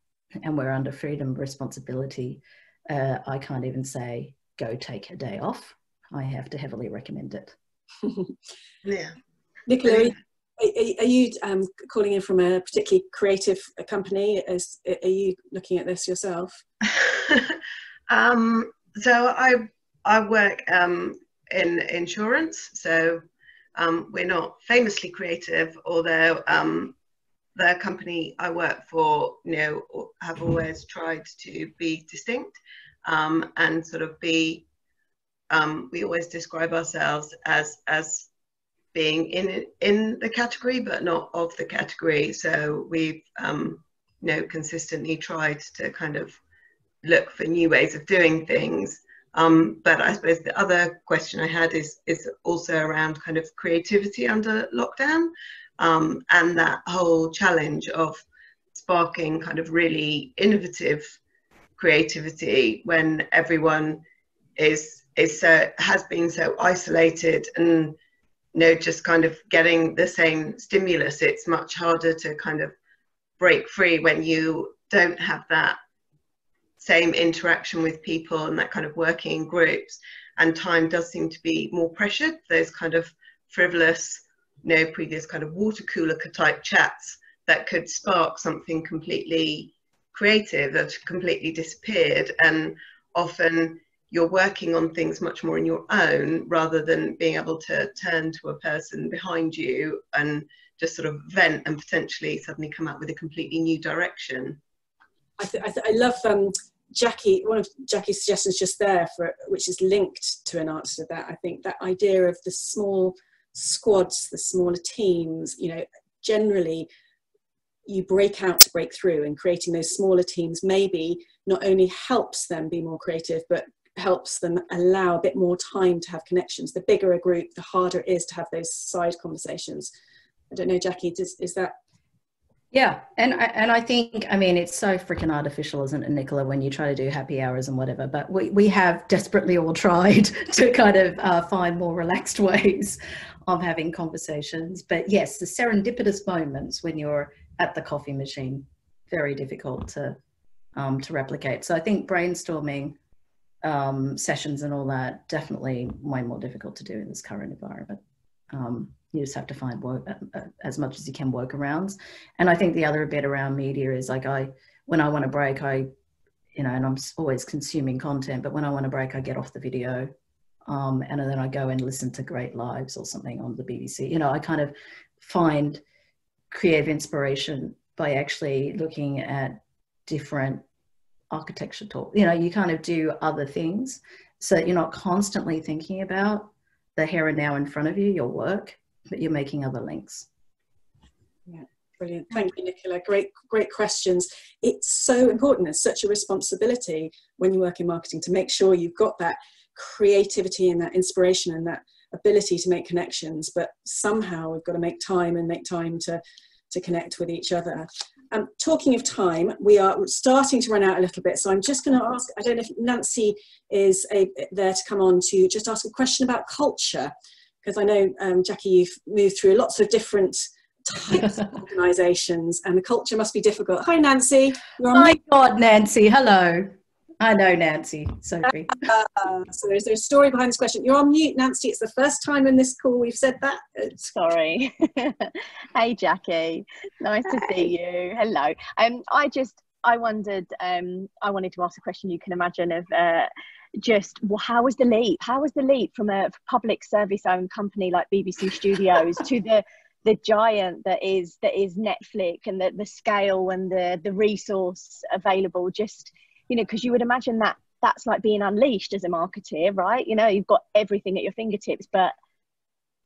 and we're under freedom responsibility. I can't even say go take a day off. I have to heavily recommend it. Yeah. Nicola, are you calling in from a particularly creative company? Are you looking at this yourself? So I work in insurance, so we're not famously creative, although the company I work for, you know, have always tried to be distinct and sort of be. We always describe ourselves as being in the category, but not of the category. So we've you know, consistently tried to kind of look for new ways of doing things. But I suppose the other question I had is also around kind of creativity under lockdown, and that whole challenge of sparking kind of really innovative creativity when everyone has been so isolated and, you know, just kind of getting the same stimulus. It's much harder to kind of break free when you don't have that same interaction with people and that kind of working in groups, and time does seem to be more pressured. Those kind of frivolous, you know, previous kind of water cooler type chats that could spark something completely creative that completely disappeared. And often you're working on things much more on your own rather than being able to turn to a person behind you and just sort of vent and potentially suddenly come out with a completely new direction. I love Jackie, one of Jackie's suggestions just there, which is linked to an answer to that. I think that idea of the small squads, the smaller teams, you know, generally you break out to break through, and creating those smaller teams maybe not only helps them be more creative, but helps them allow a bit more time to have connections. The bigger a group, the harder it is to have those side conversations. I don't know, Jackie, is that? Yeah, and I think, I mean, it's so freaking artificial, isn't it, Nicola, when you try to do happy hours and whatever, but we have desperately all tried to kind of find more relaxed ways of having conversations. But yes, the serendipitous moments when you're at the coffee machine, very difficult to replicate. So I think brainstorming sessions and all that, definitely way more difficult to do in this current environment. You just have to find work, as much as you can, workarounds. And I think the other bit around media is like, when I want to break, and I'm always consuming content, but when I want to break, I get off the video, and then I go and listen to Great Lives or something on the BBC. I kind of find creative inspiration by actually looking at different architecture talk. You kind of do other things so that you're not constantly thinking about the here and now in front of you, your work, but you're making other links. Yeah, brilliant. Thank you, Nicola. Great questions. It's so important. It's such a responsibility when you work in marketing to make sure you've got that creativity and that inspiration and that ability to make connections, but somehow we've got to make time to connect with each other. Talking of time, we are starting to run out a little bit, so I'm just going to ask, I don't know if Nancy is there to come on to just ask a question about culture, because I know, Jackie, you've moved through lots of different types of organisations, and the culture must be difficult. Hi, Nancy. You're on mute. God, Nancy. Hello. I know Nancy, Sophie. So is there a story behind this question? You're on mute, Nancy. It's the first time in this call we've said that. Sorry. Hey, Jackie. Nice to see you. Hello. I wondered, I wanted to ask a question, you can imagine, of how was the leap? How was the leap from a public service-owned company like BBC Studios to the giant that is Netflix, and the scale and the resource available? Just, because you would imagine that's like being unleashed as a marketeer, right? You've got everything at your fingertips, but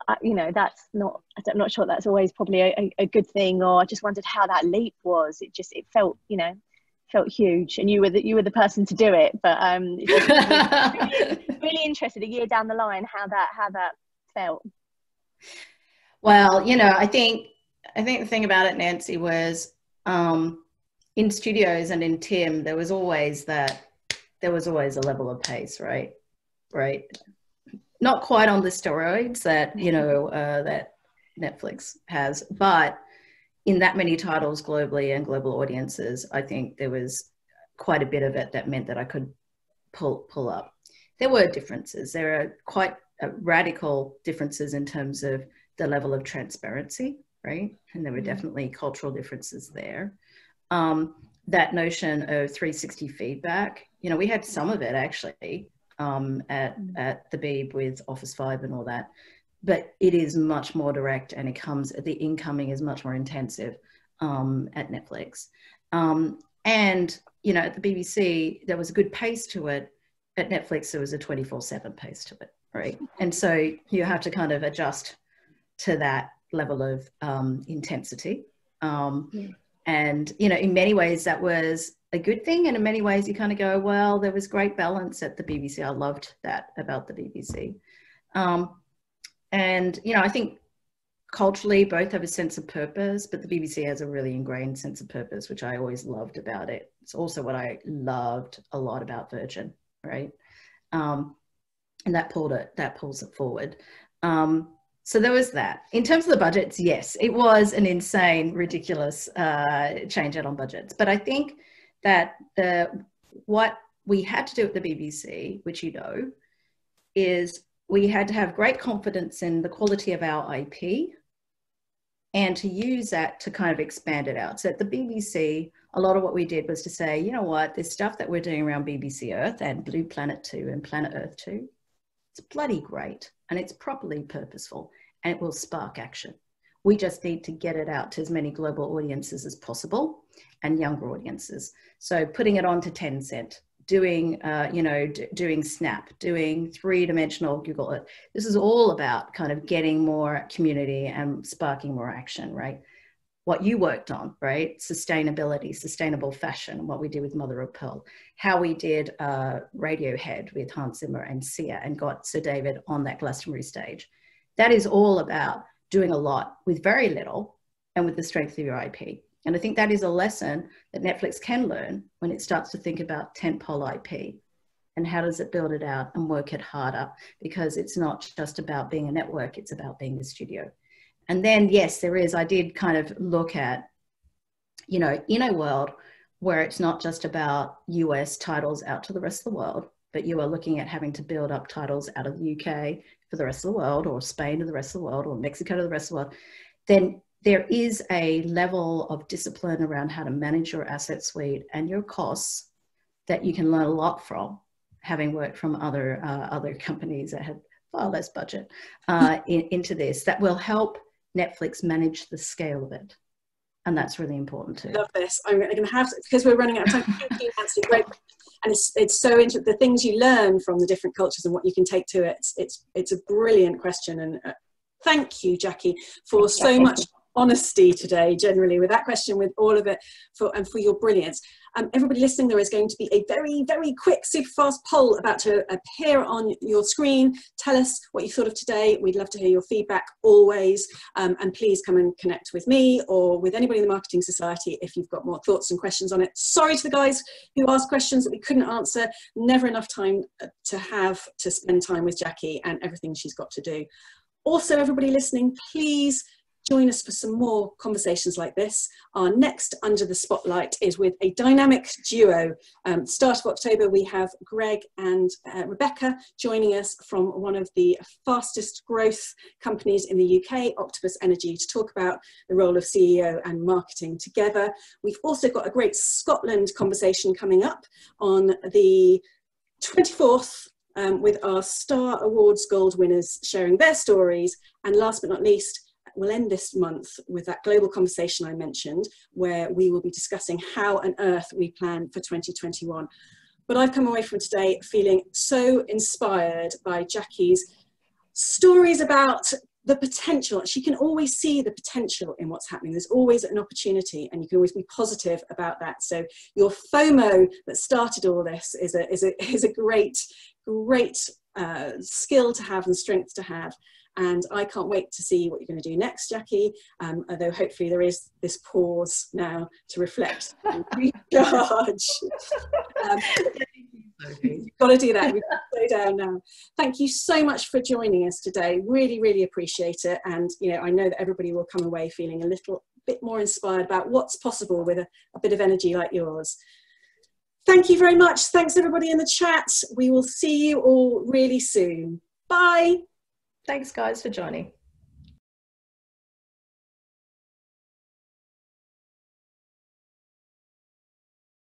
that's not, I'm not sure that's always probably a good thing. Or I just wondered how that leap was. It felt, felt huge, and you were the person to do it. But really interested, a year down the line, how that felt. Well, I think the thing about it, Nancy, was in studios and in Tim, there was always a level of pace, right? Not quite on the steroids that, that Netflix has, but in that many titles globally and global audiences, I think there was quite a bit of it that meant that I could pull up. There were differences. There are quite radical differences in terms of the level of transparency, right? And there were definitely cultural differences there. That notion of 360 feedback, we had some of it actually at the Beeb with Office 5 and all that, but it is much more direct, and the incoming is much more intensive at Netflix. And, at the BBC, there was a good pace to it. At Netflix, there was a 24/7 pace to it, right? And so you have to kind of adjust to that level of intensity. And, in many ways that was a good thing. And in many ways you kind of go, well, there was great balance at the BBC. I loved that about the BBC. And, I think culturally both have a sense of purpose, but the BBC has a really ingrained sense of purpose, which I always loved about it. It's also what I loved a lot about Virgin, right? And that pulls it forward. So there was that. In terms of the budgets, yes, it was an insane, ridiculous change out on budgets. But I think that what we had to do at the BBC, which is we had to have great confidence in the quality of our IP and to use that to kind of expand it out. So at the BBC, a lot of what we did was to say, you know what, this stuff that we're doing around BBC Earth and Blue Planet 2 and Planet Earth 2, it's bloody great and it's properly purposeful and it will spark action. We just need to get it out to as many global audiences as possible and younger audiences. So putting it on to Tencent, doing Snap, doing three-dimensional Google Earth. This is all about kind of getting more community and sparking more action, right? What you worked on, right? Sustainability, sustainable fashion, what we did with Mother of Pearl, how we did Radiohead with Hans Zimmer and Sia and got Sir David on that Glastonbury stage. That is all about doing a lot with very little and with the strength of your IP. And I think that is a lesson that Netflix can learn when it starts to think about tentpole IP and how does it build it out and work it harder, because it's not just about being a network, it's about being a studio. And then, yes, I did kind of look at, in a world where it's not just about US titles out to the rest of the world, but you are looking at having to build up titles out of the UK for the rest of the world, or Spain to the rest of the world, or Mexico to the rest of the world, then there is a level of discipline around how to manage your asset suite and your costs that you can learn a lot from, having worked from other companies that have far less budget into this, that will help Netflix manage the scale of it. And that's really important too. Love this. I'm going to have to, because we're running out of time. Thank you, Nancy. Great. And it's so interesting, the things you learn from the different cultures and what you can take to it. It's a brilliant question. And thank you, Jackie, for so much honesty today, generally, with that question, with all of it, and for your brilliance. Everybody listening, there is going to be a very, very quick, super fast poll about to appear on your screen. Tell us what you thought of today. We'd love to hear your feedback always. And please come and connect with me or with anybody in the Marketing Society if you've got more thoughts and questions on it. Sorry to the guys who asked questions that we couldn't answer. Never enough time to spend time with Jackie and everything she's got to do. Also, everybody listening, please join us for some more conversations like this. Our next Under the Spotlight is with a dynamic duo. Start of October, we have Greg and Rebecca joining us from one of the fastest growth companies in the UK, Octopus Energy, to talk about the role of CEO and marketing together. We've also got a great Scotland conversation coming up on the 24th, with our Star Awards Gold winners sharing their stories. And last but not least, we'll end this month with that global conversation I mentioned, where we will be discussing how on earth we plan for 2021. But I've come away from today feeling so inspired by Jackie's stories about the potential. She can always see the potential in what's happening. There's always an opportunity, and you can always be positive about that. So your FOMO that started all this is a great skill to have and strength to have. And I can't wait to see what you're going to do next, Jackie, although hopefully there is this pause now to reflect and recharge. You've got to do that. We've got to slow down now. Thank you so much for joining us today. Really, really appreciate it. And, you know, I know that everybody will come away feeling a little bit more inspired about what's possible with a bit of energy like yours. Thank you very much. Thanks, everybody in the chat. We will see you all really soon. Bye. Thanks, guys, for joining.